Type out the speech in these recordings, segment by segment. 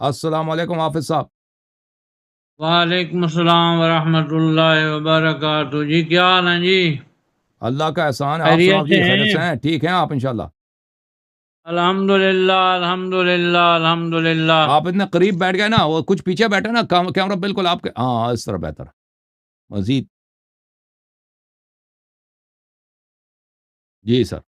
السلام علیکم حافظ صاحب. وعلیکم السلام ورحمۃ اللہ وبرکاتہ. جی کیا حال ہیں جی؟ اللہ کا احسان ہے. آپ خیریت سناؤ سے جی, خیریت ہیں؟ سے ہیں؟ ٹھیک ہیں آپ انشاءاللہ؟ الحمدللہ الحمدللہ الحمدللہ. آپ اتنے قریب بیٹھ گئے نا, وہ کچھ پیچھے بیٹھے نا, کیمرہ بالکل آپ کے, ہاں اس طرح بہتر مزید. جی سر.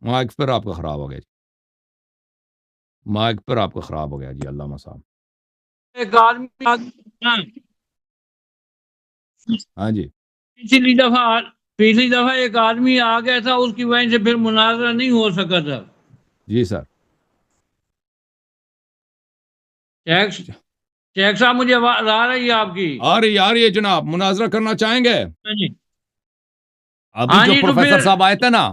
مائک پر آپ کا خراب ہو گیا جی, مائک پر آپ کا خراب ہو گیا جی. علامہ صاحب. ایک آدمی ہاں جی. پچھلی دفعہ ایک آدمی آ گیا تھا, اس کی وجہ سے پھر مناظرہ نہیں ہو سکا تھا. جی سر. شیخ صاحب مجھے آواز آ رہی ہے آپ کی؟ آ رہی ہے جناب. مناظرہ کرنا چاہیں گے؟ ہاں جی. ابھی ہاں جو جی تو پروفیسر پھر صاحب آئے تھے نا,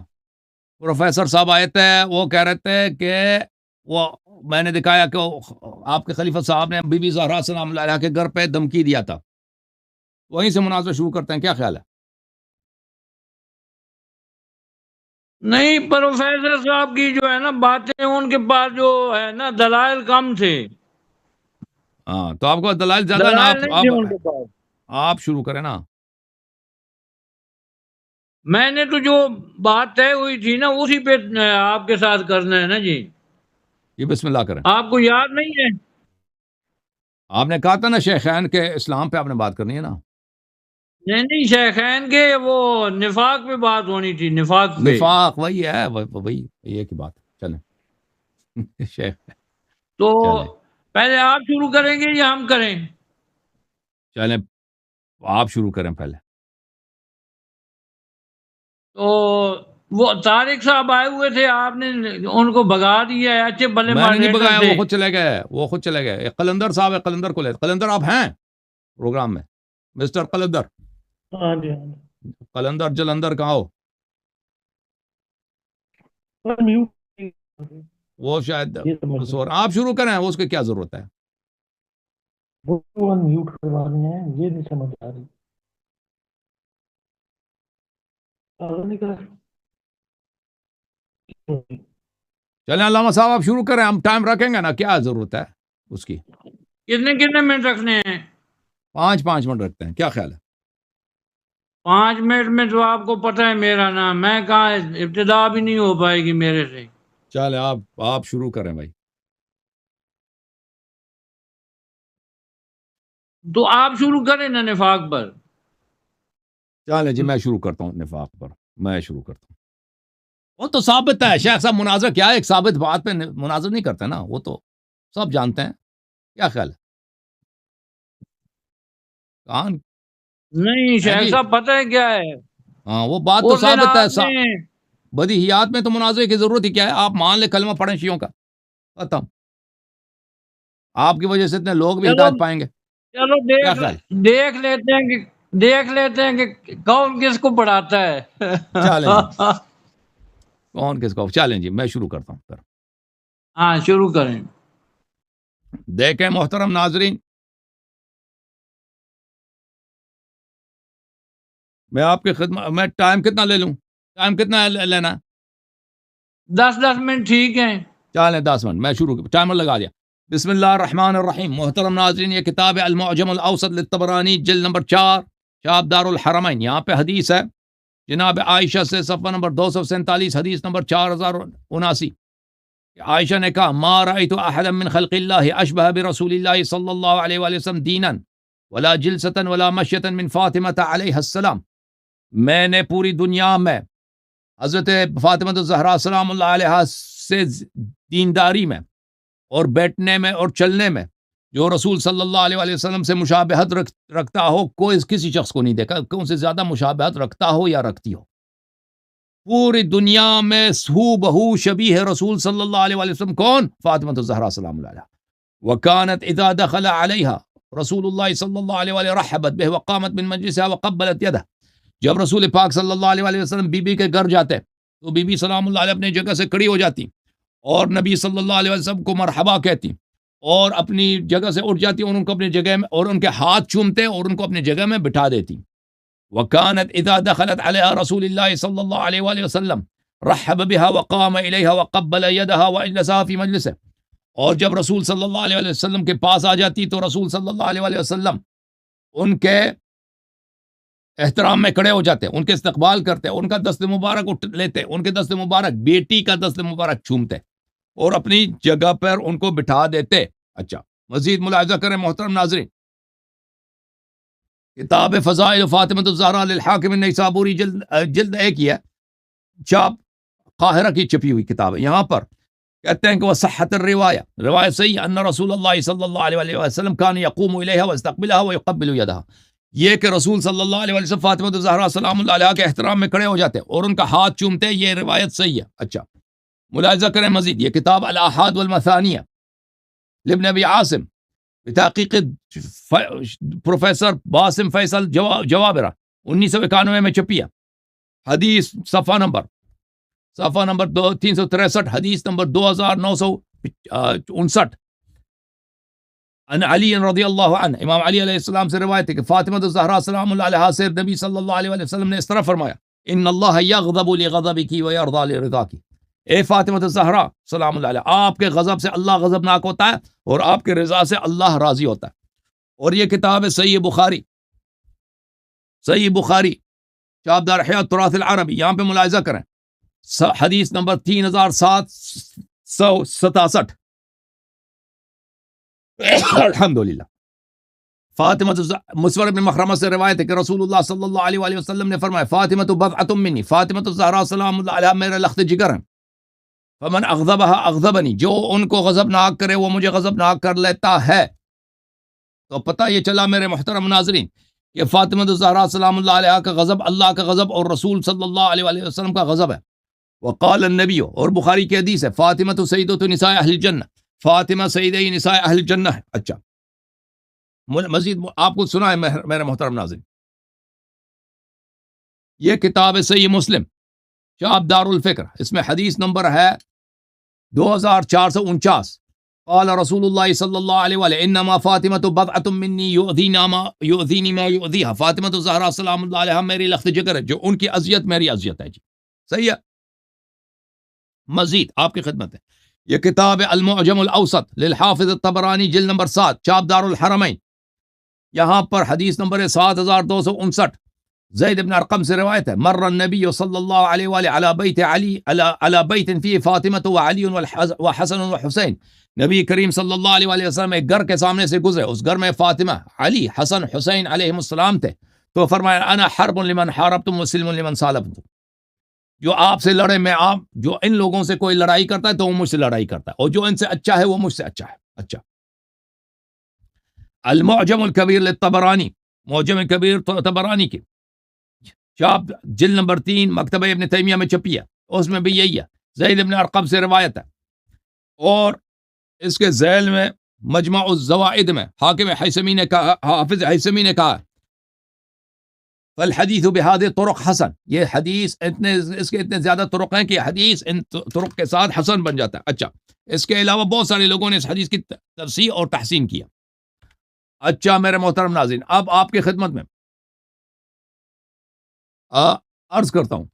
پروفیسر صاحب آئے تھے, وہ کہہ رہے تھے کہ وہ, میں نے دکھایا کہ آپ کے خلیفہ صاحب نے بی بی زہرا سلام اللہ علیہ کے گھر پہ دھمکی دیا تھا. وہیں سے مناظرہ شروع کرتے ہیں, کیا خیال ہے؟ نہیں, پروفیسر صاحب کی جو ہے نا باتیں, ان کے پاس جو ہے نا دلائل کم تھے. ہاں تو آپ کو دلائل زیادہ نا, دلائل نہیں تھے ان کے پاس. آپ شروع کریں نا. میں نے تو جو بات طے ہوئی تھی نا اسی پہ آپ کے ساتھ کرنا ہے نا جی. یہ بسم اللہ کریں. آپ کو یاد نہیں ہے؟ آپ نے کہا تھا نا شیخین کے اسلام پہ آپ نے بات کرنی ہے نا. نہیں, شیخین کے وہ نفاق پہ بات ہونی تھی, نفاق پہ. نفاق وہی ہے, وہی یہ کی بات. چلیں شیخ. تو چلیں پہلے آپ شروع کریں گے یا ہم کریں؟ چلیں آپ شروع کریں پہلے. تو وہ طارق صاحب آئے ہوئے تھے, آپ نے ان کو بھگا دیا ہے. اچھے بھلے میں نے نہیں ماڈریٹر بگایا, تھے. وہ خود چلے گئے. قلندر صاحب ہے, قلندر کو لے. قلندر آپ ہیں پروگرام میں؟ مسٹر قلندر. ہاں جی, ہاں جی. قلندر جلندر کہاں ہو؟ وہ شاید آپ شروع کریں, اس کی کیا ضرورت ہے؟ میوٹ کروانی ہے, یہ نہیں سمجھ آ رہی. چلیں علامہ صاحب آپ شروع کریں, ہم ٹائم رکھیں گے نا, کیا ضرورت ہے اس کی. کتنے منٹ رکھنے ہیں؟ 5 منٹ رکھتے ہیں, کیا خیال ہے؟ 5 منٹ میں تو آپ کو پتہ ہے میرا نام, میں کہاں ابتدا بھی نہیں ہو پائے گی میرے سے. چلیں آپ شروع کریں بھائی. تو آپ شروع کریں نا نفاق پر. چلیں جی, میں شروع کرتا ہوں نفاق پر. میں شروع کرتا ہوں. وہ تو ثابت ہے شیخ صاحب, مناظر کیا ہے, ایک ثابت بات پہ مناظر نہیں کرتے نا, وہ تو سب جانتے ہیں. کیا خیال ہے؟ کان نہیں شیخ جی, صاحب پتہ ہے کیا ہے, ہاں وہ بات تو اس دن ثابت ہے. آپ نے بدیہیات میں تو مناظرے کی ضرورت ہی کیا ہے؟ آپ مان لے کلمہ پڑھیں شیعوں کا, ختم. آپ کی وجہ سے اتنے لوگ بھی ہدایت پائیں گے. چلو کیا خیال؟ دیکھ لیتے ہیں کہ کون کس کو پڑھاتا ہے. چلیں جی, کون کس کو. چلیں جی, میں شروع کرتا ہوں پھر. ہاں شروع کریں. دیکھیں محترم ناظرین, میں آپ کی خدمت میں ٹائم کتنا لے لوں؟ ٹائم کتنا لینا ہے؟ 10 منٹ ٹھیک ہیں. چلیں 10 منٹ. میں شروع, ٹائمر لگا دیا. بسم اللہ الرحمن الرحیم. محترم ناظرین, یہ کتاب ہے المعجم الاوسط للطبرانی, جلد نمبر 4, شاب دار الحرمین. یہاں پہ حدیث ہے جناب عائشہ سے, صفحہ نمبر 247, حدیث نمبر 4079. عائشہ نے کہا, ما رأیت احدا من خلق اللہ اشبہ برسول اللہ صلی اللہ علیہ وآلہ وسلم دینا ولا جلسة ولا مشیة من فاطمہ علیہ السلام. میں نے پوری دنیا میں حضرت فاطمہ الزہرا سلام اللہ علیہ سے دینداری میں اور بیٹھنے میں اور چلنے میں جو رسول صلی اللہ علیہ وسلم سے مشابہت رکھتا ہو, کوئی کسی شخص کو نہیں دیکھا کہ ان سے زیادہ مشابہت رکھتا ہو یا رکھتی ہو. پوری دنیا میں ہو بہو شبیہ رسول صلی اللہ علیہ وسلم کون؟ فاطمہ الزہرا سلام اللہ علیہ. وکانت اذا دخل علیہا رسول اللہ صلی اللہ علیہ وسلم رحبت بہ وقامت من مجلسها وقبلت یدہ. جب رسول پاک صلی اللہ علیہ وسلم بی بی کے گھر جاتے تو بی بی سلام اللہ علیہ اپنی جگہ سے کھڑی ہو جاتی اور نبی صلی اللہ علیہ وسلم کو مرحبا کہتی اور اپنی جگہ سے اٹھ جاتی اور ان کو اپنی جگہ میں اور ان کے ہاتھ چومتے اور ان کو اپنی جگہ میں بٹھا دیتی. وکانت اذا دخلت علیہ رسول اللہ صلی اللہ علیہ وسلم رحب بها وقام إليها وقبل يدها واجلسها في مجلسه. اور جب رسول صلی اللہ علیہ وسلم کے پاس آ جاتی تو رسول صلی اللہ علیہ وسلم ان کے احترام میں کھڑے ہو جاتے، ان کے استقبال کرتے، ان کا دست مبارک لیتے، ان کے دست مبارک، بیٹی کا دست مبارک چومتے اور اپنی جگہ پر ان کو بٹھا دیتے. اچھا، مزید ملاحظہ کریں محترم ناظرین، کتاب فضائل فاطمہ الزہرا للحاکم النیسابوری جلد 1 ہے، چھاپ قاہرہ کی چھپی ہوئی کتاب ہے. یہاں پر کہتے ہیں کہ وہ صحت الروایہ، روایت صحیح، ان رسول اللہ صلی اللہ علیہ وسلم کان یقوم الیہا واستقبلها ويقبل یدہا، یہ کہ رسول صلی اللہ علیہ وسلم فاطمہ الزہرا سلام اللہ علیہا کے احترام میں کھڑے ہو جاتے اور ان کا ہاتھ چومتے، یہ روایت صحیح ہے. اچھا، ملاحظہ کریں مزید، یہ کتاب الاحاد والمثانیہ لابن ابی عاصم بتحقیق پروفیسر باسم فیصل جوابرہ 1991 میں چھپی ہے. حدیث صفحہ نمبر 363، حدیث نمبر 2959. ان علی رضی اللہ عنہ، امام علی علیہ السلام سے روایت ہے کہ فاطمہ الزہرا سلام اللہ علیہا سے نبی صلی اللہ علیہ وسلم نے اس طرح فرمایا، ان اللہ یغضب لغضبک ویرضی لرضاک، اے فاطمہ الزہرا سلام اللہ علیہا، آپ کے غضب سے اللہ غضبناک ہوتا ہے اور آپ کے رضا سے اللہ راضی ہوتا ہے. اور یہ کتاب ہے صحیح بخاری چابدار حیات تراث العربی، یہاں پہ ملاحظہ کریں، حدیث نمبر 3767. الحمدللہ. فاطمہ مسور بن مخرمہ سے روایت ہے کہ رسول اللہ صلی اللہ علیہ وسلم نے فرمایا، فاطمہ بضعۃ منی، فاطمہ الزہرا سلام اللہ علیہا میرے لخت جگر ہیں، فمن اغضبها اغضبنی، جو ان کو غضبناک کرے وہ مجھے غضبناک کر لیتا ہے. تو پتہ یہ چلا میرے محترم ناظرین کہ فاطمہ الزہرا سلام اللہ علیہا کا غضب اللہ کا غضب اور رسول صلی اللہ علیہ وسلم کا غضب ہے. وقال النبی، اور بخاری کی حدیث ہے، فاطمہ سیدۃ نساء اہل الجنہ، فاطمہ سیدہ نساء اہل الجنہ ہے. اچھا، مزید آپ کو سنا ہے میرے محترم ناظرین، یہ کتاب ہے صحیح مسلم شعب دار الفکر، اس میں حدیث نمبر ہے 2449. قال رسول اللہ صلی اللہ علیہ وسلم انما فاطمہ بضعۃ منی یؤذینی ما یؤذیہا، فاطمہ الزہرا سلام اللہ علیہا میری لخت جگر ہے، جو ان کی اذیت میری اذیت ہے. جی صحیح ہے. مزید آپ کی خدمت ہے، یہ کتاب المعجم الاوسط للحافظ الطبرانی جلد نمبر 7 چاپ دار الحرمین، یہاں پر حدیث نمبر 7259. زید بن ارقم سے روایت ہے، مر النبی صلی اللہ علیہ وآلہ علی بیت فی فاطمہ وعلی وحسن وحسین، نبی کریم صلی اللہ علیہ وآلہ وسلم ایک گھر کے سامنے سے گزرے، اس گھر میں فاطمہ، علی، حسن، حسین علیہم السلام تھے. تو فرمایا، انا حرب لمن حاربتم وسلم لمن سالبتم، جو آپ سے لڑے میں آپ، جو ان لوگوں سے کوئی لڑائی کرتا ہے تو وہ مجھ سے لڑائی کرتا ہے، اور جو ان سے اچھا ہے وہ مجھ سے اچھا ہے. اچھا، المعجم الکبیر للطبرانی، معجم کبیر طبرانی کی چاپ جلد نمبر 3 مکتبہ ابن تیمیہ میں چھپی ہے، اس میں بھی یہی ہے، زید بن ارقم سے روایت ہے. اور اس کے ذیل میں مجمع الزوائد میں حاکم حیثمی نے کہا، حافظ حیثمی نے کہا، فالحدیث بہذه طرق حسن، یہ حدیث اس کے اتنے زیادہ طرق ہیں کہ حدیث ان طرق کے ساتھ حسن بن جاتا ہے. اچھا، اس کے علاوہ بہت سارے لوگوں نے اس حدیث کی تفسیر اور تحسین کیا. اچھا میرے محترم ناظرین، اب آپ کی خدمت میں عرض کرتا ہوں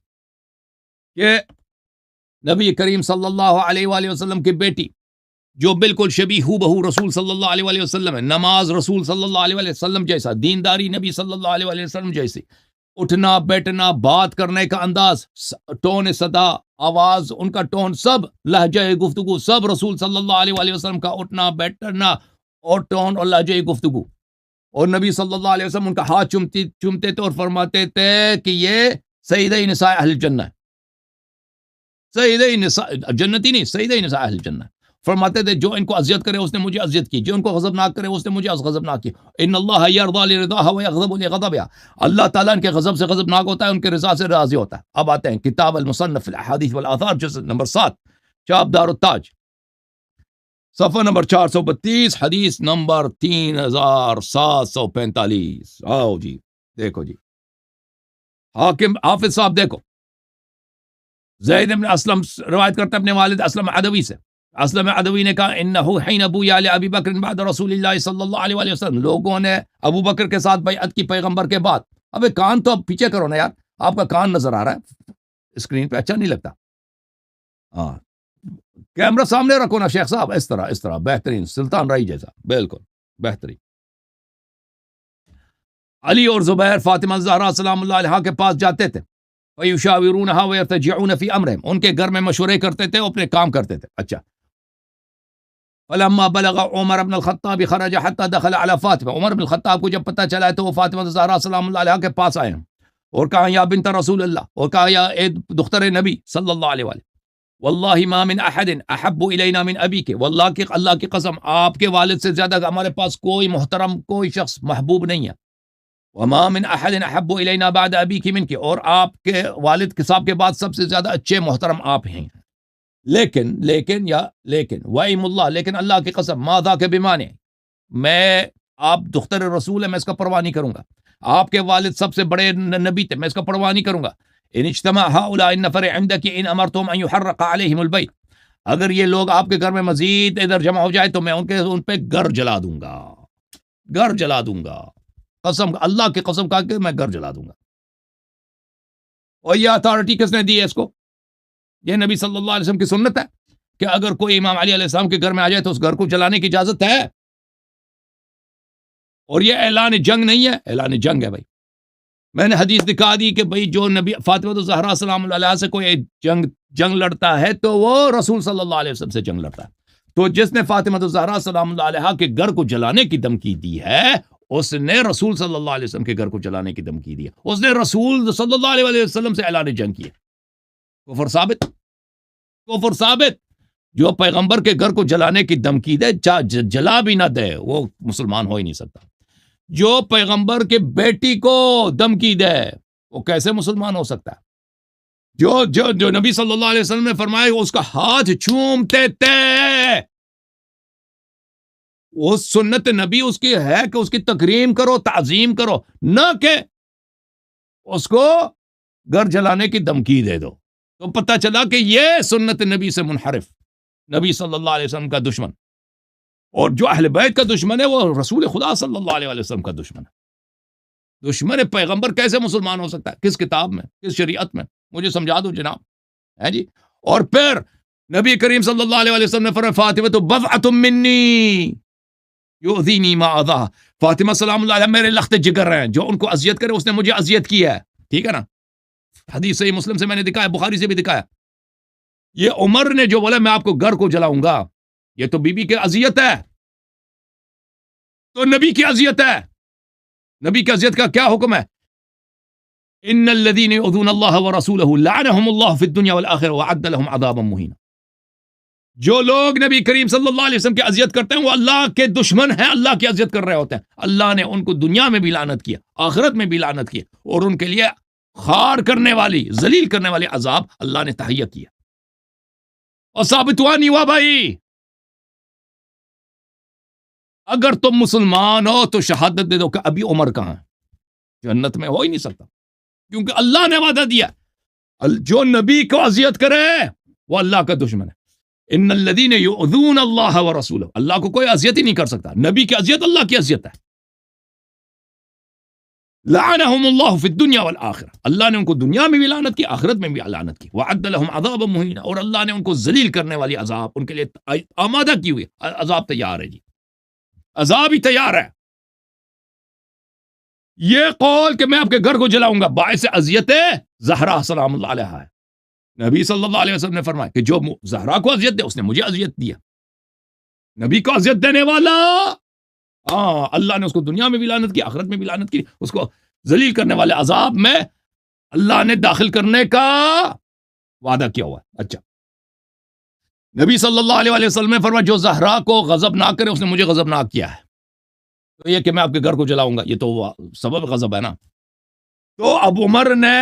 کہ نبی کریم صلی اللہ علیہ وآلہ وسلم کی بیٹی جو بالکل شبیہ بہو رسول صلی اللہ علیہ وآلہ وسلم ہے، نماز رسول صلی اللہ علیہ وآلہ وسلم جیسا، دینداری نبی صلی اللہ علیہ وآلہ وسلم جیسی، اٹھنا بیٹھنا، بات کرنے کا انداز، ٹون صدا، آواز، ان کا ٹون، سب لہجہ گفتگو، سب رسول صلی اللہ علیہ وآلہ وسلم کا اٹھنا بیٹھنا اور ٹون اور لہجہ گفتگو. اور نبی صلی اللہ علیہ وسلم ان کا ہاتھ چومتے تھے اور فرماتے تھے کہ یہ سیدہ نساء اہل الجنہ ہے، سیدہ نساء جنتی نہیں، سیدہ نساء اہل الجنہ. فرماتے تھے جو ان کو اذیت کرے اس نے مجھے اذیت کی، جو ان کو غضبناک کرے اس نے مجھے غضبناک کی. ان اللہ یرضی لرضاها ویغضب لغضبها، اللہ تعالیٰ ان کے غضب سے غضبناک ہوتا ہے، ان کے رضا سے راضی ہوتا ہے. اب آتے ہیں کتاب المصنف الاحادیث والآثار جزء نمبر 7 چاپ دار التاج، صفحہ نمبر 432، حدیث نمبر 3745. آؤ جی دیکھو جی، حاکم حافظ صاحب دیکھو، زید بن اسلم روایت کرتے اپنے والد اسلم عدوی سے. اسلم عدوی نے کہا، انہو حین بویا لابی بکر بعد رسول اللہ صلی اللہ علیہ وآلہ وسلم، لوگوں نے ابو بکر کے ساتھ بیعت کی پیغمبر کے بعد. ابے کان تو اب پیچھے کرو نا یار، آپ کا کان نظر آ رہا ہے اسکرین پہ، اچھا نہیں لگتا. ہاں کیمرہ سامنے رکھو نا شیخ صاحب، اس طرح بہترین سلطان رائی جیسا، بالکل بہترین. علی اور زبیر فاطمہ الزہرا سلام اللہ علیہا کے پاس جاتے تھے، فیشاورونہا ویرتجعون فی امرہم، ان کے گھر میں مشورے کرتے تھے، اپنے کام کرتے تھے. اچھا، فلما بلغ عمر بن الخطاب خرج حتى دخل على فاطمہ، عمر بن الخطاب کو جب پتہ چلا ہے تو وہ فاطمہ الزہرا سلام اللہ علیہا کے پاس آئے ہیں اور کہا یا بنت رسول اللہ، اور کہا یا اے دختر نبی صلی اللہ علیہ وآلہ، واللہ ما من احد احب الینا من ابیک، واللہ کی اللہ کی قسم آپ کے والد سے زیادہ ہمارے پاس کوئی محترم، کوئی شخص محبوب نہیں ہے. وما من احد احب الینا بعد ابیک منک، اور آپ کے والد کے صاحب کے بعد سب سے زیادہ اچھے محترم آپ ہیں. لیکن وائم اللہ، لیکن اللہ کی قسم، ما ذاک بمانع، میں آپ دختر رسول ہے، میں اس کا پرواہ نہیں کروں گا. آپ کے والد سب سے بڑے نبی تھے، میں اس کا پرواہ نہیں کروں گا. ان اجتمع هؤلاء النفر عندك ان امرتهم ان يحرق عليهم البيت، اگر یہ لوگ آپ کے گھر میں مزید ادھر جمع ہو جائے تو میں ان پہ گھر جلا دوں گا. قسم، اللہ کی قسم کہا کہ میں گھر جلا دوں گا. اور یہ اتھارٹی کس نے دی ہے اس کو؟ یہ نبی صلی اللہ علیہ وسلم کی سنت ہے کہ اگر کوئی امام علی علیہ السلام کے گھر میں آ جائے تو اس گھر کو جلانے کی اجازت ہے. اور یہ اعلان جنگ نہیں ہے، اعلان جنگ ہے بھائی. میں نے حدیث دکھا دی کہ بھائی جو نبی فاطمہ الزہرا سلام اللہ علیہ سے کوئی جنگ لڑتا ہے تو وہ رسول صلی اللہ علیہ وسلم سے جنگ لڑتا ہے. تو جس نے فاطمہ الزہرا سلام اللہ علیہ کے گھر کو جلانے کی دھمکی دی ہے، اس نے رسول صلی اللہ علیہ وسلم کے گھر کو جلانے کی دھمکی دی ہے. اس نے رسول صلی اللہ علیہ وسلم سے اعلان جنگ کیا. کفر ثابت. جو پیغمبر کے گھر کو جلانے کی دھمکی دے، جلا بھی نہ دے، وہ مسلمان ہو ہی نہیں سکتا. جو پیغمبر کے بیٹی کو دھمکی دے وہ کیسے مسلمان ہو سکتا ہے؟ جو نبی صلی اللہ علیہ وسلم نے فرمایا اس کا ہاتھ چومتے تھے، وہ سنت نبی اس کی ہے کہ اس کی تکریم کرو، تعظیم کرو، نہ کہ اس کو گھر جلانے کی دھمکی دے دو. تو پتہ چلا کہ یہ سنت نبی سے منحرف، نبی صلی اللہ علیہ وسلم کا دشمن. اور جو اہل بیت کا دشمن ہے وہ رسول خدا صلی اللہ علیہ وسلم کا دشمن ہے. دشمن پیغمبر کیسے مسلمان ہو سکتا ہے؟ کس کتاب میں، کس شریعت میں؟ مجھے سمجھا دو جناب. ہے جی. اور پھر نبی کریم صلی اللہ علیہ وسلم نے فرمایا فاطمہ تو بضعۃ منی یؤذینی ما اذاہ، فاطمہ سلام اللہ علیہ میرے لخت جگر ہیں، جو ان کو اذیت کرے اس نے مجھے اذیت کی ہے. ٹھیک ہے نا؟ حدیث صحیح مسلم سے میں نے دکھایا، بخاری سے بھی دکھایا. یہ عمر نے جو بولا میں آپ کو گھر کو جلاؤں گا، یہ تو بی بی کی اذیت ہے، تو نبی کی اذیت ہے. نبی کی اذیت کا کیا حکم ہے؟ ان الذين يؤذون الله ورسوله لعنهم الله في الدنيا والاخره وعد لهم عذابا مهينا. جو لوگ نبی کریم صلی اللہ علیہ وسلم کی اذیت کرتے ہیں وہ اللہ کے دشمن ہیں، اللہ کی اذیت کر رہے ہوتے ہیں. اللہ نے ان کو دنیا میں بھی لعنت کیا، آخرت میں بھی لعنت کیا، اور ان کے لیے خار کرنے والی، ذلیل کرنے والی عذاب اللہ نے تہیہ کیا. اور ثابت ہوا نہیں ہوا بھائی؟ اگر تم مسلمان ہو تو شہادت دے دو کہ ابھی عمر کہاں ہے؟ جنت میں ہو ہی نہیں سکتا، کیونکہ اللہ نے وعدہ دیا جو نبی کو اذیت کرے وہ اللہ کا دشمن ہے. ان الذین یؤذون اللہ ورسولہ، اللہ کو کوئی اذیت ہی نہیں کر سکتا. نبی کی اذیت اللہ کی اذیت ہے. لعنہم اللہ فی الدنیا والآخرہ، اللہ نے ان کو دنیا میں بھی لعنت کی، آخرت میں بھی لعنت کی. وعد لهم عذابا مہینا، اور اللہ نے ان کو ذلیل کرنے والی عذاب ان کے لیے آمادہ کی ہوئی. عذاب تیار ہے جی، عذاب ہی تیار ہے. یہ قول کہ میں آپ کے گھر کو جلاؤں گا باعث اذیت زہرا سلام اللہ علیہ ہے. نبی صلی اللہ علیہ وسلم نے فرمایا کہ جو زہرا کو اذیت دے اس نے مجھے اذیت دیا. نبی کو اذیت دینے والا، اللہ نے اس کو دنیا میں بھی لعنت کی، آخرت میں بھی لعنت کی. اس کو ذلیل کرنے والے عذاب میں اللہ نے داخل کرنے کا وعدہ کیا ہوا ہے. اچھا، نبی صلی اللہ علیہ وسلم نے فرمایا جو زہرا کو غضب نہ کرے اس نے مجھے غضب نہ کیا ہے. تو یہ کہ میں آپ کے گھر کو جلاؤں گا یہ تو سبب غضب ہے نا. تو اب عمر نے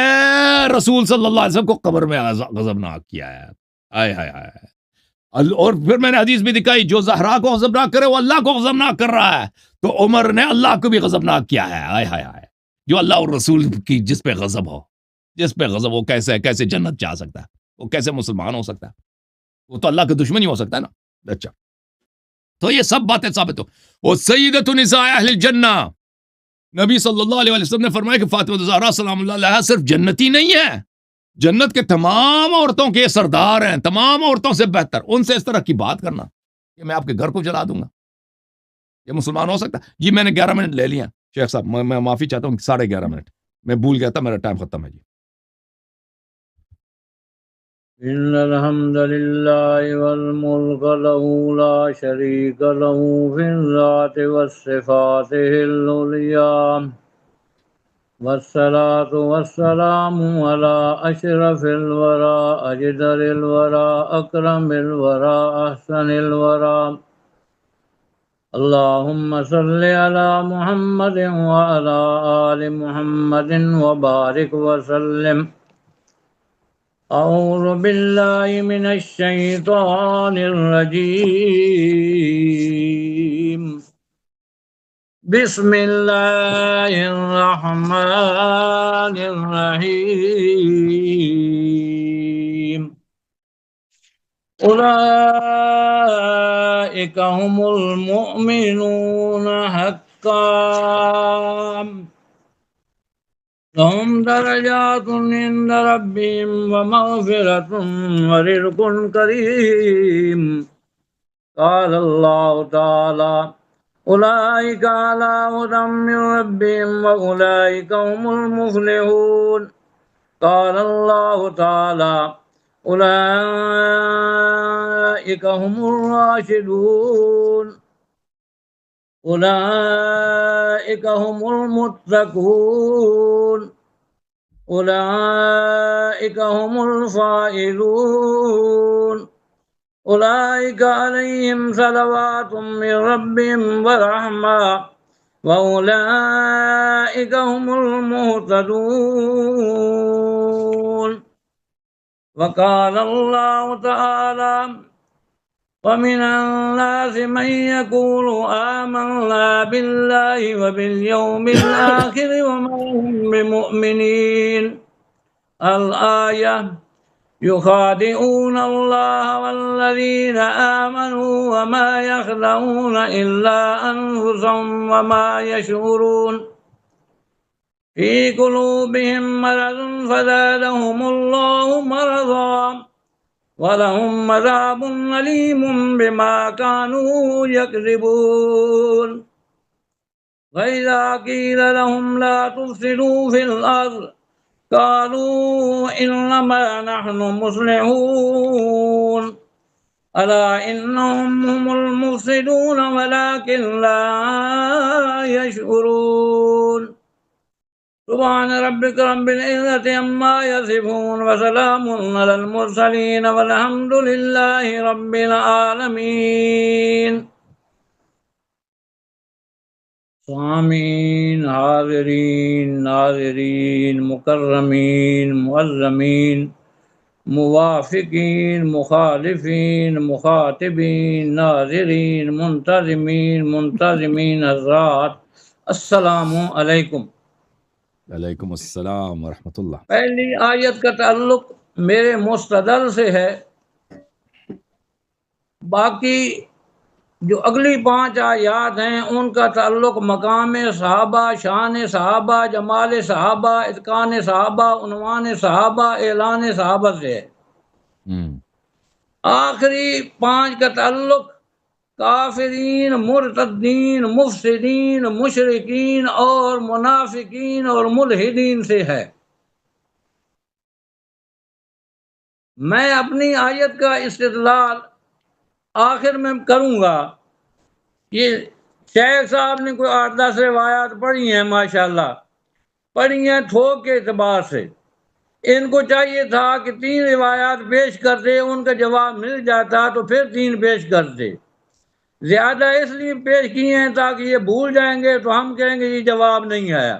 رسول صلی اللہ علیہ وسلم کو قبر میں غضب نہ کیا ہے. آئے ہائے ہائے. اور پھر میں نے حدیث بھی دکھائی جو زہرا کو غضب نہ کرے وہ اللہ کو غضب نہ کر رہا ہے. تو عمر نے اللہ کو بھی غضب نہ کیا ہے. آئے ہائے ہائے. جو اللہ اور رسول کی جس پہ غضب ہو، جس پہ غضب ہو، کیسے جنت جا سکتا ہے؟ وہ کیسے مسلمان ہو سکتا ہے؟ وہ تو اللہ کے دشمن ہی ہو سکتا ہے نا. اچھا، تو یہ سب باتیں ثابت ہو. وہ سیدۃ نساء اہل الجنہ، نبی صلی اللہ علیہ وسلم نے فرمایا کہ فاطمہ الزہرا سلام اللہ علیہا صرف جنتی نہیں ہے جنت کے تمام عورتوں کے سردار ہیں، تمام عورتوں سے بہتر، ان سے اس طرح کی بات کرنا کہ میں آپ کے گھر کو جلا دوں گا، یہ مسلمان ہو سکتا؟ جی میں نے 11 منٹ لے لیا شیخ صاحب، میں معافی چاہتا ہوں، 11:30 منٹ میں بھول گیا تھا، میرا ٹائم ختم ہے جی۔ إن الحمد لله والملك له لا شريك له في الذات والصفات العليا، والصلاة والسلام على أشرف الورى أجدر الورى أكرم الورى أحسن الورى، اللهم صل على محمد وعلى آل محمد وبارك وسلم۔ أعوذ بالله من الشيطان الرجيم، بسم الله الرحمن الرحيم، أولئك هم المؤمنون حقا، لهم درجات عند ربهم ومغفرة ورزق كريم، قال الله تعالى أولئك على هدى من ربهم وأولئك هم المفلحون، قال الله تعالى أولئك هم الراشدون، أولئك هم المتقون، أولئك هم الفائزون، أولئك عليهم صلوات من ربهم ورحمة وأولئك هم المهتدون، وقال الله تعالى ومن الناس من يقول آمنا بالله وباليوم الآخر وما هم بمؤمنين، الآية، يخادعون الله والذين آمنوا وما يخدعون إلا أنفسهم وما يشعرون، في قلوبهم مرض فزادهم الله مرضا ولهم عذاب أليم بما كانوا يكذبون، وإذا قيل لهم لا تفسدوا في الأرض قالوا إنما نحن مصلحون، ألا إنهم هم المفسدون ولكن لا يشعرون، سبحان ربك رب العزة عما يصفون وسلام على المرسلين والحمد لله رب العالمين۔ سامعین، حاضرین، ناظرین، مکرمین، معظمین، موافقین، مخالفین، مخاطبین، ناظرین، منتظمین حضرات، السلام علیکم۔ وعلیکم السلام ورحمۃ اللہ۔ پہلی آیت کا تعلق میرے مستدل سے ہے، باقی جو اگلی 5 آیات ہیں ان کا تعلق مقام صحابہ، شان صحابہ، جمال صحابہ، اتقان صحابہ، عنوان صحابہ، اعلان صحابہ سے ہے۔ آخری 5 کا تعلق کافرین، مرتدین، مفسدین، مشرکین اور منافقین اور ملحدین سے ہے۔ میں اپنی آیت کا استدلال آخر میں کروں گا۔ یہ شیخ صاحب نے کوئی 8-10 روایات پڑھی ہیں، ماشاءاللہ پڑھی ہیں تھوک کے اعتبار سے۔ ان کو چاہیے تھا کہ 3 روایات پیش کرتے، ان کا جواب مل جاتا تو پھر 3 پیش کرتے۔ زیادہ اس لیے پیش کیے ہیں تاکہ یہ بھول جائیں گے تو ہم کہیں گے یہ جواب نہیں آیا۔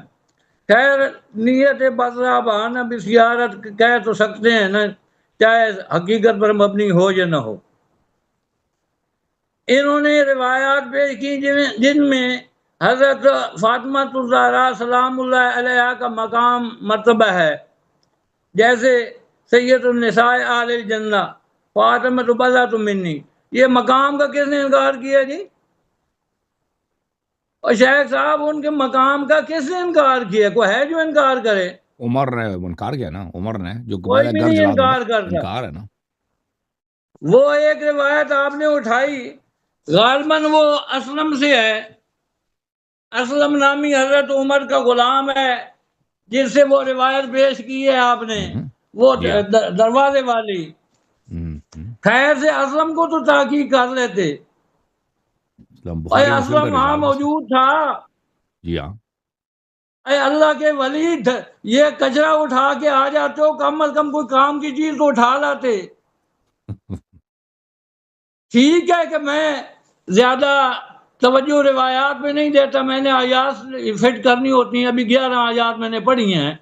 خیر، نیت بذرا بہانہ بسیارت کہہ تو سکتے ہیں نا، چاہے حقیقت پر مبنی ہو یا نہ ہو۔ انہوں نے روایات پیش کی جن میں حضرت فاطمہ الزہرا سلام اللہ علیہا کا مقام مرتبہ ہے، جیسے سید النساء آل الجنہ فاطمہ بضعۃ منی، یہ مقام کا کس نے انکار کیا جی؟ اور شیخ صاحب ان کے مقام کا کس نے انکار کیا؟ کوئی ہے جو انکار کرے؟ عمر نے انکار کیا نا، عمر نے جو کوئی میں بھی گھر نہیں جلا دوں گا، انکار کرتا. انکار ہے نا. وہ ایک روایت آپ نے اٹھائی، غالباً وہ اسلم سے ہے. اسلم نامی حضرت عمر کا غلام ہے جس سے وہ روایت پیش کی ہے آپ نے، وہ جی ہاں. دروازے والی. خیر سے اسلم کو تو تحقیق کر لیتے. اسلام اے بخاری مسلم کا اسلم وہاں روایت ہے. موجود تھا. جی ہاں. اے اللہ کے ولی، یہ کچرا اٹھا کے آ جاتے ہو، کم از کم کوئی کام کی چیز تو اٹھا لاتے. ٹھیک ہے کہ میں زیادہ توجہ روایات میں نہیں دیتا، میں نے آیات فٹ کرنی ہوتی ہیں. ابھی 11 آیات میں نے پڑھی ہیں.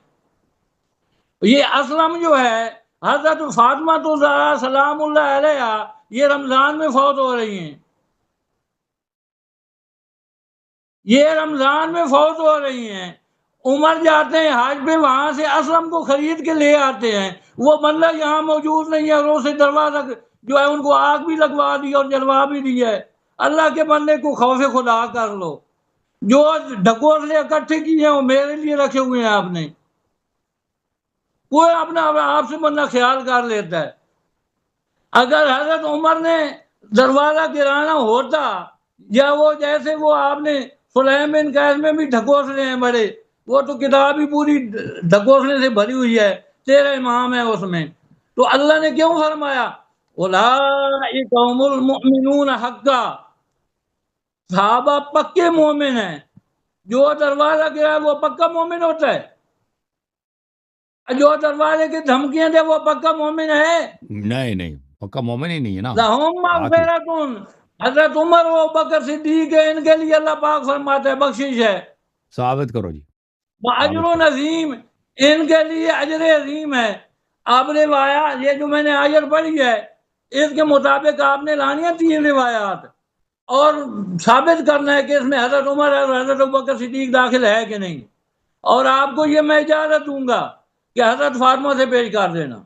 یہ اسلم جو ہے، حضرت فاطمہ تو زہرا سلام اللہ علیہا، یہ رمضان میں فوت ہو رہی ہیں. یہ رمضان میں فوت ہو رہی ہیں. عمر جاتے ہیں حج پہ، وہاں سے اسلم کو خرید کے لے آتے ہیں. وہ بندہ یہاں موجود نہیں ہے، اور اسے دروازہ جو ہے ان کو آگ بھی لگوا دی اور جلوا بھی دیا ہے. اللہ کے بندے کو خوف خدا کر لو. جو ڈھکوسلے اکٹھے کیے ہیں وہ میرے لیے رکھے ہوئے ہیں آپ نے. کوئی اپنا آپ سے بندہ خیال کر لیتا ہے. اگر حضرت عمر نے دروازہ گرانا ہوتا، یا وہ جیسے وہ آپ نے سلیم بن قیس میں بھی ڈھکوسلے ہیں بڑے، وہ تو کتاب ہی پوری ڈھکوسلے سے بھری ہوئی ہے، 13 امام ہے اس میں. تو اللہ نے کیوں فرمایا اولئک هم المؤمنون حقا؟ صحابہ پکے مومن ہیں. جو دروازہ گرا ہے وہ پکا مومن ہوتا ہے. جو دروازے کی دھمکیاں دے وہ پکا مومن ہے. نہیں پکا مومن ہی نہیں ہے نا. لہم مغفرتون. حضرت عمر و بکر صدیق ہے، ان کے لیے اللہ پاک فرماتا ہے بخشش ہے. ثابت کرو جی. اجر عظیم، ان کے لیے اجر عظیم ہے. آپ روایات، یہ جو میں نے آیت پڑھی ہے، اس کے مطابق آپ نے لانی ہے 3 روایات، اور ثابت کرنا ہے کہ اس میں حضرت عمر اور حضرت ابوبکر صدیق داخل ہے کہ نہیں. اور آپ کو یہ میں اجازت دوں گا کہ حضرت فاطمہ سے پیش کر دینا،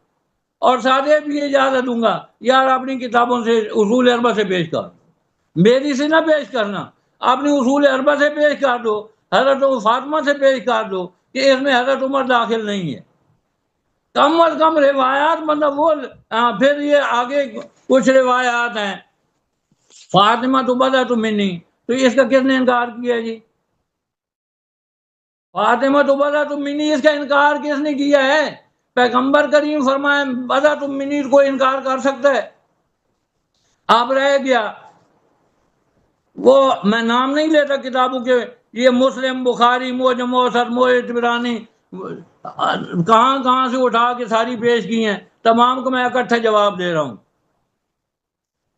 اور ساتھ بھی اجازت دوں گا یار اپنی کتابوں سے اصول اربع سے پیش کر، میری سے نہ پیش کرنا. اپنی اصول اربع سے پیش کر دو، حضرت فاطمہ سے پیش کر دو کہ اس میں حضرت عمر داخل نہیں ہے. کم از کم روایات مطلب وہ. پھر یہ آگے کچھ روایات ہیں، فاطمہ تو بدا تو منی، تو اس کا کس نے انکار کیا جی؟ فاطمہ تو بدا تو منی، اس کا انکار کس نے کیا ہے؟ پیغمبر کریم فرمائے بدا تو منی کو انکار کر سکتا ہے؟ آپ رہ گیا وہ، میں نام نہیں لیتا کتابوں کے، یہ مسلم، بخاری، معجم اوسط، معجم طبرانی، کہاں سے اٹھا کے ساری پیش کی ہیں، تمام کو میں اکٹھا جواب دے رہا ہوں.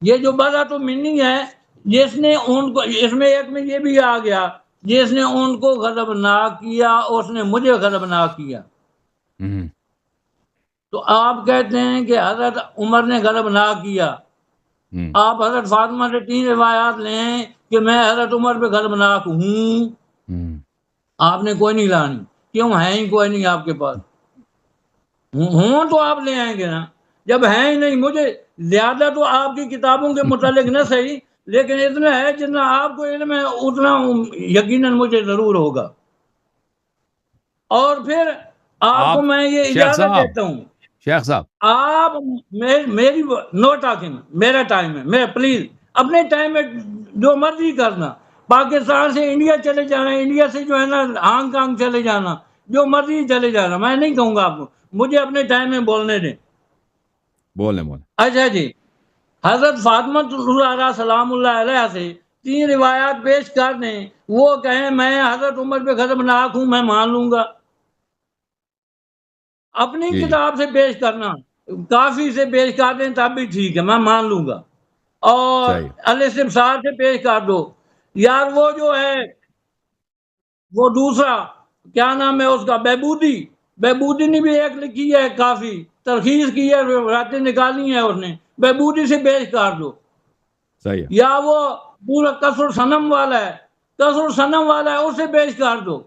یہ جو بدا تو منی ہے، جس نے ان کو، اس میں ایک میں یہ بھی آ گیا، جس نے ان کو غضبناک کیا اس نے مجھے غضبناک کیا. تو آپ کہتے ہیں کہ حضرت عمر نے غضبناک کیا. آپ حضرت فاطمہ سے 3 روایات لیں کہ میں حضرت عمر پہ غضبناک ہوں. آپ نے کوئی نہیں لانی. کیوں؟ ہے ہی کوئی نہیں آپ کے پاس. ہوں تو آپ لے آئیں گے نا. جب ہے ہی نہیں، مجھے زیادہ تو آپ کی کتابوں کے متعلق نہ صحیح، لیکن اتنا ہے جتنا آپ کو علم ہے اتنا یقیناً مجھے ضرور ہوگا. اور پھر آپ کو میں یہ اجازت دیتا ہوں، شیخ صاحب آپ میری نو ٹاکنگ، میرا ٹائم ہے، میں پلیز اپنے ٹائم میں جو مرضی کرنا. پاکستان سے انڈیا چلے جانا، انڈیا سے جو ہے نا ہانگ کانگ چلے جانا، جو مرضی چلے جانا، میں نہیں کہوں گا آپ کو، مجھے اپنے ٹائم میں بولنے دیں. بولیں. اچھا جی، حضرت فاطمہ زہرا سلام اللہ علیہ سے 3 روایات پیش کر دیں، وہ کہیں میں حضرت عمر پہ غضبناک ہوں، میں مان لوں گا. اپنی کتاب سے پیش کرنا، کافی سے پیش کر دیں تب بھی ٹھیک ہے، میں مان لوں گا. اور الاستبصار سے پیش کر دو. یار وہ جو ہے وہ دوسرا کیا نام ہے اس کا، بہبودی نے بھی ایک لکھی ہے، کافی تلخیص کی ہے، راتیں نکالی ہیں اس نے، بہبودی سے پیش کر دو. یا وہ پورا کسر صنم والا ہے، اس سے پیش کر دو.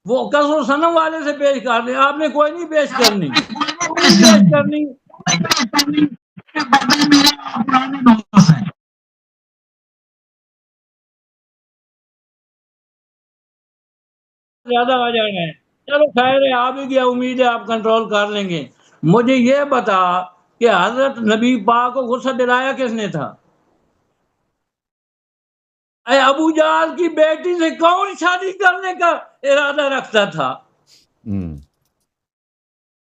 وہ کسر صنم والے سے پیش کر دیں. آپ نے کوئی نہیں پیش کرنی. زیادہ آ جائے گا. چلو خیر ہے، آ بھی گیا، امید ہے آپ کنٹرول کر لیں گے۔ مجھے یہ بتا کہ حضرت نبی پاک کو غصہ دلایا کس نے تھا؟ اے ابو جہل کی بیٹی سے کون شادی کرنے کا ارادہ رکھتا تھا؟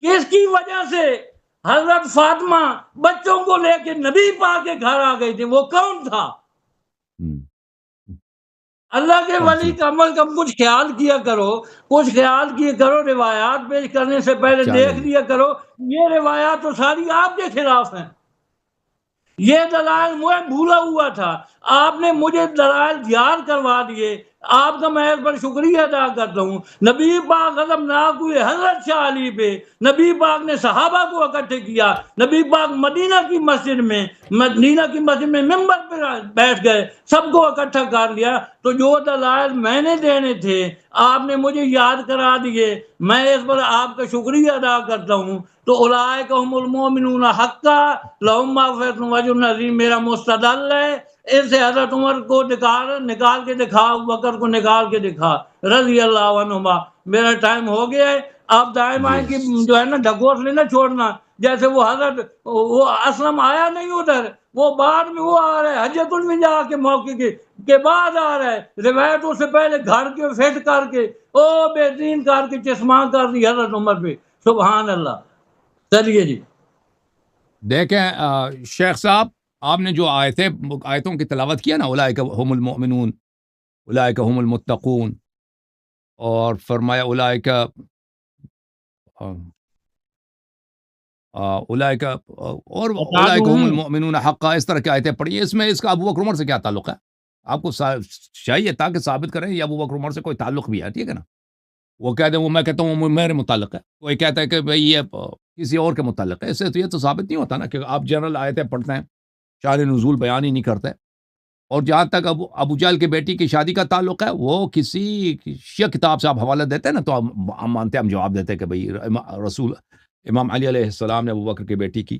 کس کی وجہ سے حضرت فاطمہ بچوں کو لے کے نبی پاک کے گھر آ گئی تھی؟ وہ کون تھا؟ اللہ کے ولی کا عمل کا کچھ خیال کیا کرو، کچھ خیال کیا کرو، روایات پیش کرنے سے پہلے دیکھ لیا کرو۔ یہ روایات تو ساری آپ کے خلاف ہیں۔ یہ دلائل مجھے بھولا ہوا تھا، آپ نے مجھے دلائل یاد کروا دیے، آپ کا میں اس پر شکریہ ادا کرتا ہوں۔ نبی پاک غضبناک ہوئے حضرت شاہ علی پہ، نبی پاک نے صحابہ کو اکٹھے کیا، نبی پاک مدینہ کی مسجد میں ممبر پہ بیٹھ گئے، سب کو اکٹھا کر لیا۔ تو جو دلائل میں نے دینے تھے آپ نے مجھے یاد کرا دیے، میں اس پر آپ کا شکریہ ادا کرتا ہوں۔ تو اولئک هم المؤمنون حقا لهم مغفرۃ واجر عظیم میرا مستدل ہے۔ اس سے حضرت عمر کو نکال کے دکھا، بکر کو نکال کے دکھا رضی اللہ عنہما۔ میرا ٹائم ہو گیا ہے، آپ دائیں بائیں کی جو ہے نا ڈھکوسلے نہ چھوڑنا۔ جیسے وہ حضرت وہ اسلم آیا نہیں ادھر، وہ بعد میں وہ آ رہا ہے حجۃ الوداع کے موقع کے بعد آ رہا ہے، روایتوں سے پہلے گھر کے فٹ کر کے او بہترین کر کے چشماں کر دی حضرت عمر پہ۔ سبحان اللہ۔ چلیے جی دیکھیں شیخ صاحب، آپ نے جو آیتوں کی تلاوت کیا نا، اولئک هم المؤمنون، اولئک هم المتقون، اور فرمایا اولئک اولئک اور اولئک هم المؤمنون حقا، اس طرح کی آیتیں پڑھی۔ اس میں اس کا ابو بکر عمر سے کیا تعلق ہے؟ آپ کو چاہیے تاکہ ثابت کریں یہ ابو بکر عمر سے کوئی تعلق بھی ہے، ٹھیک ہے نا؟ وہ کہتے ہیں، وہ میں کہتا ہوں وہ میرے متعلق ہے، کوئی کہتا ہے کہ بھئی یہ کسی اور کے متعلق ہے۔ اس سے تو یہ تو ثابت نہیں ہوتا نا کہ آپ جنرل آیتیں پڑھتے ہیں، شان نزول بیان ہی نہیں کرتے۔ اور جہاں تک ابو جہل کی بیٹی کی شادی کا تعلق ہے، وہ کسی شیعہ کتاب سے آپ حوالہ دیتے ہیں نا، تو ہم مانتے ہیں، ہم جواب دیتے ہیں کہ بھئی رسول امام علی علیہ السلام نے ابو بکر کی بیٹی کی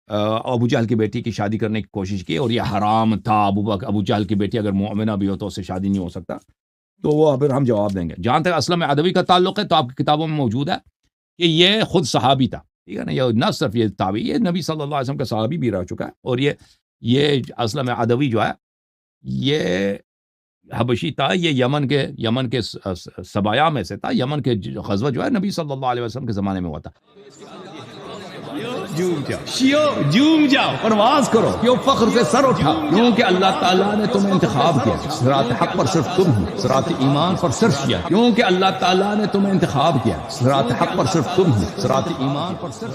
ابو جہل کی بیٹی کی شادی کرنے کی کوشش کی، اور یہ حرام تھا۔ ابو جہل کی بیٹی اگر مومنہ بھی ہو تو اس سے شادی نہیں ہو سکتا، تو وہ پھر ہم جواب دیں گے۔ جہاں تک اسلم ادوی کا تعلق ہے، تو آپ کی کتابوں میں موجود ہے کہ یہ خود صحابی تھا، ٹھیک ہے نا؟ یہ نہ صرف یہ تابعی، یہ نبی صلی اللہ علیہ وسلم کا صحابی بھی رہ چکا ہے۔ اور یہ اسلم ادوی جو ہے، یہ حبشی تھا، یہ یمن کے سبایا میں سے تھا۔ یمن کے غزوہ جو ہے نبی صلی اللہ علیہ وسلم کے زمانے میں ہوا تھا۔ جوم جاؤ، پرواز کرو، کیوں فخر سے سر اٹھا، کیونکہ اللہ تعالیٰ نے تمہیں انتخاب کیا، صراط حق پر صرف تم ہو، صراط ایمان پر صرف کیا، کیونکہ اللہ تعالیٰ نے تمہیں انتخاب کیا، صراط حق پر صرف تم ہو، صراط ایمان پر صرف